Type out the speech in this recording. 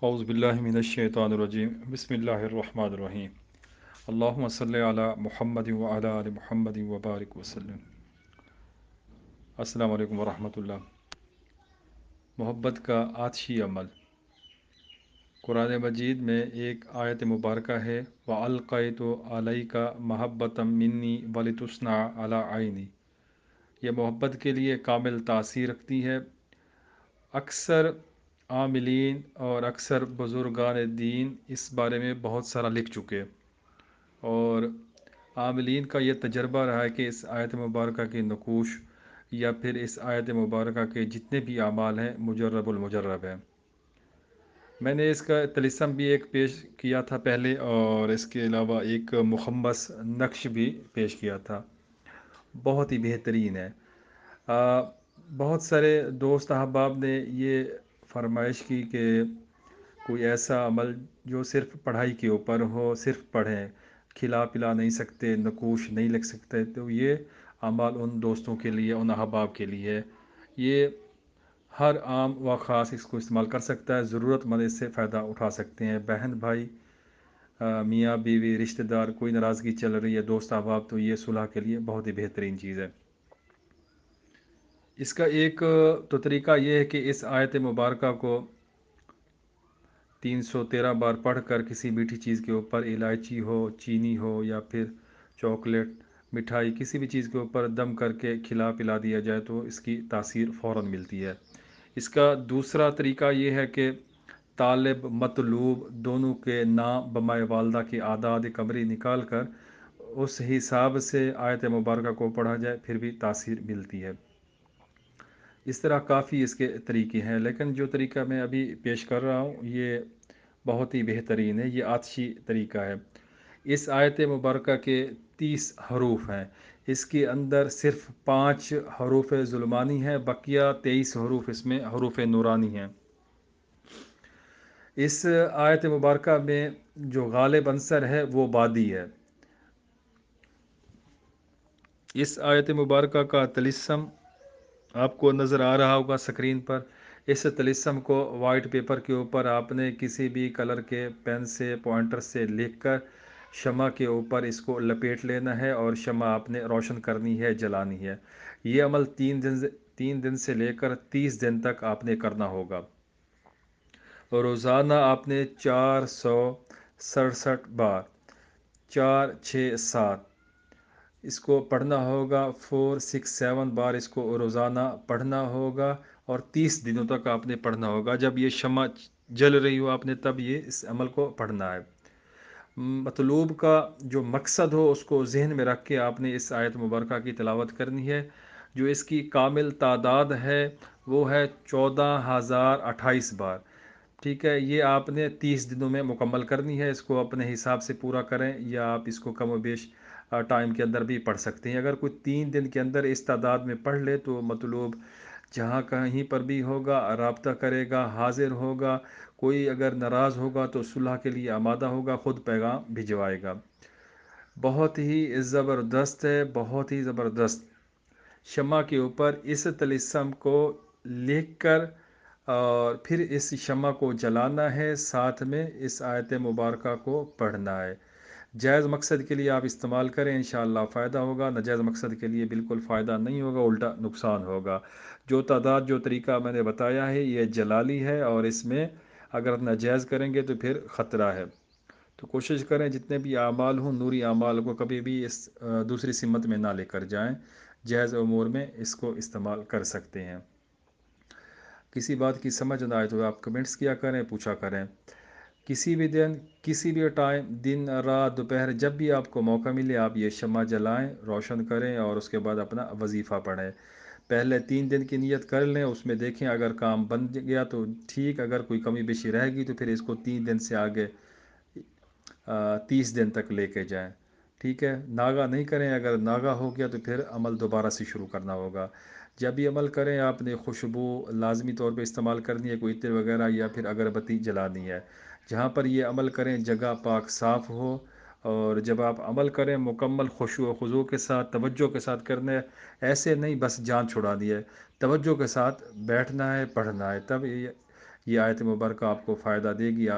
اعوذ باللہ من الشیطان الرجیم بسم اللہ الرحمن الرحیم اللہم صلی علی محمد وعلی آل محمد وبارک وسلم۔ السلام علیکم ورحمۃ اللہ۔ محبت کا آتشی عمل۔ قرآن مجید میں ایک آیت مبارکہ ہے وَأَلْقَيْتُ عَلَيْكَ مَحَبَّةً مِّنِّي وَلِتُصْنَعَ عَلَىٰ عَيْنِي۔ یہ محبت کے لیے کامل تاثیر رکھتی ہے۔ اکثر عاملین اور اکثر بزرگان دین اس بارے میں بہت سارا لکھ چکے، اور عاملین کا یہ تجربہ رہا ہے کہ اس آیت مبارکہ کی نقوش یا پھر اس آیت مبارکہ کے جتنے بھی اعمال ہیں مجرب المجرب ہیں۔ میں نے اس کا طلسم بھی ایک پیش کیا تھا پہلے، اور اس کے علاوہ ایک مخمس نقش بھی پیش کیا تھا، بہت ہی بہترین ہے۔ بہت سارے دوست احباب نے یہ فرمائش کی کہ کوئی ایسا عمل جو صرف پڑھائی کے اوپر ہو، صرف پڑھیں، کھلا پلا نہیں سکتے، نقوش نہیں لکھ سکتے، تو یہ عمل ان دوستوں کے لیے، ان احباب کے لیے یہ ہر عام و خاص اس کو استعمال کر سکتا ہے، ضرورت مند اس سے فائدہ اٹھا سکتے ہیں، بہن بھائی، میاں بیوی، رشتہ دار، کوئی ناراضگی چل رہی ہے، دوست احباب، تو یہ صلح کے لیے بہت ہی بہترین چیز ہے۔ اس کا ایک تو طریقہ یہ ہے کہ اس آیت مبارکہ کو 313 بار پڑھ کر کسی میٹھی چیز کے اوپر، الائچی ہو، چینی ہو، یا پھر چاکلیٹ، مٹھائی، کسی بھی چیز کے اوپر دم کر کے کھلا پلا دیا جائے تو اس کی تاثیر فوراً ملتی ہے۔ اس کا دوسرا طریقہ یہ ہے کہ طالب مطلوب دونوں کے نام بمائے والدہ کی اعداد قمری نکال کر اس حساب سے آیت مبارکہ کو پڑھا جائے، پھر بھی تاثیر ملتی ہے۔ اس طرح کافی اس کے طریقے ہیں، لیکن جو طریقہ میں ابھی پیش کر رہا ہوں یہ بہت ہی بہترین ہے، یہ آتشی طریقہ ہے۔ اس آیت مبارکہ کے 30 حروف ہیں، اس کے اندر صرف 5 حروف ظلمانی ہیں، بقیہ 23 حروف اس میں حروف نورانی ہیں۔ اس آیت مبارکہ میں جو غالب عنصر ہے وہ بادی ہے۔ اس آیت مبارکہ کا طلسم آپ کو نظر آ رہا ہوگا اسکرین پر۔ اس طلسم کو وائٹ پیپر کے اوپر آپ نے کسی بھی کلر کے پین سے، پوائنٹر سے لکھ کر شمع کے اوپر اس کو لپیٹ لینا ہے، اور شمع آپ نے روشن کرنی ہے، جلانی ہے۔ یہ عمل 3 دن سے لے کر 30 دن تک آپ نے کرنا ہوگا۔ روزانہ آپ نے 467 بار، 4 6 7 اس کو پڑھنا ہوگا، 4 6 7 بار اس کو روزانہ پڑھنا ہوگا، اور 30 دنوں تک آپ نے پڑھنا ہوگا۔ جب یہ شمع جل رہی ہو آپ نے تب یہ اس عمل کو پڑھنا ہے۔ مطلوب کا جو مقصد ہو اس کو ذہن میں رکھ کے آپ نے اس آیت مبارکہ کی تلاوت کرنی ہے۔ جو اس کی کامل تعداد ہے وہ ہے 14,028 بار۔ ٹھیک ہے، یہ آپ نے 30 دنوں میں مکمل کرنی ہے۔ اس کو اپنے حساب سے پورا کریں، یا آپ اس کو کم و بیش ٹائم کے اندر بھی پڑھ سکتے ہیں۔ اگر کوئی 3 دن کے اندر اس تعداد میں پڑھ لے تو مطلوب جہاں کہیں پر بھی ہوگا رابطہ کرے گا، حاضر ہوگا، کوئی اگر ناراض ہوگا تو صلح کے لیے آمادہ ہوگا، خود پیغام بھجوائے گا۔ بہت ہی زبردست ہے، بہت ہی زبردست۔ شمع کے اوپر اس طلسم کو لکھ کر اور پھر اس شمع کو جلانا ہے، ساتھ میں اس آیت مبارکہ کو پڑھنا ہے۔ جائز مقصد کے لیے آپ استعمال کریں، انشاءاللہ فائدہ ہوگا۔ ناجائز مقصد کے لیے بالکل فائدہ نہیں ہوگا، الٹا نقصان ہوگا۔ جو تعداد، جو طریقہ میں نے بتایا ہے یہ جلالی ہے، اور اس میں اگر ناجائز کریں گے تو پھر خطرہ ہے۔ تو کوشش کریں جتنے بھی اعمال ہوں، نوری اعمال کو کبھی بھی اس دوسری سمت میں نہ لے کر جائیں، جائز امور میں اس کو استعمال کر سکتے ہیں۔ کسی بات کی سمجھ نہ آئے تو آپ کمنٹس کیا کریں، پوچھا کریں۔ کسی بھی دن، کسی بھی ٹائم، دن رات دوپہر، جب بھی آپ کو موقع ملے آپ یہ شمع جلائیں، روشن کریں، اور اس کے بعد اپنا وظیفہ پڑھیں۔ پہلے 3 دن کی نیت کر لیں، اس میں دیکھیں اگر کام بن گیا تو ٹھیک، اگر کوئی کمی بیشی رہ گئی تو پھر اس کو 3 دن سے آگے 30 دن تک لے کے جائیں۔ ٹھیک ہے، ناغہ نہیں کریں، اگر ناغہ ہو گیا تو پھر عمل دوبارہ سے شروع کرنا ہوگا۔ جب بھی عمل کریں آپ نے خوشبو لازمی طور پہ استعمال کرنی ہے، کوئی عطر وغیرہ یا پھر اگربتی جلانی ہے۔ جہاں پر یہ عمل کریں جگہ پاک صاف ہو، اور جب آپ عمل کریں مکمل خشوع و خضوع کے ساتھ، توجہ کے ساتھ کرنا ہے، ایسے نہیں بس جان چھڑا دی ہے، توجہ کے ساتھ بیٹھنا ہے، پڑھنا ہے، تب یہ آیت مبارکہ آپ کو فائدہ دے گی۔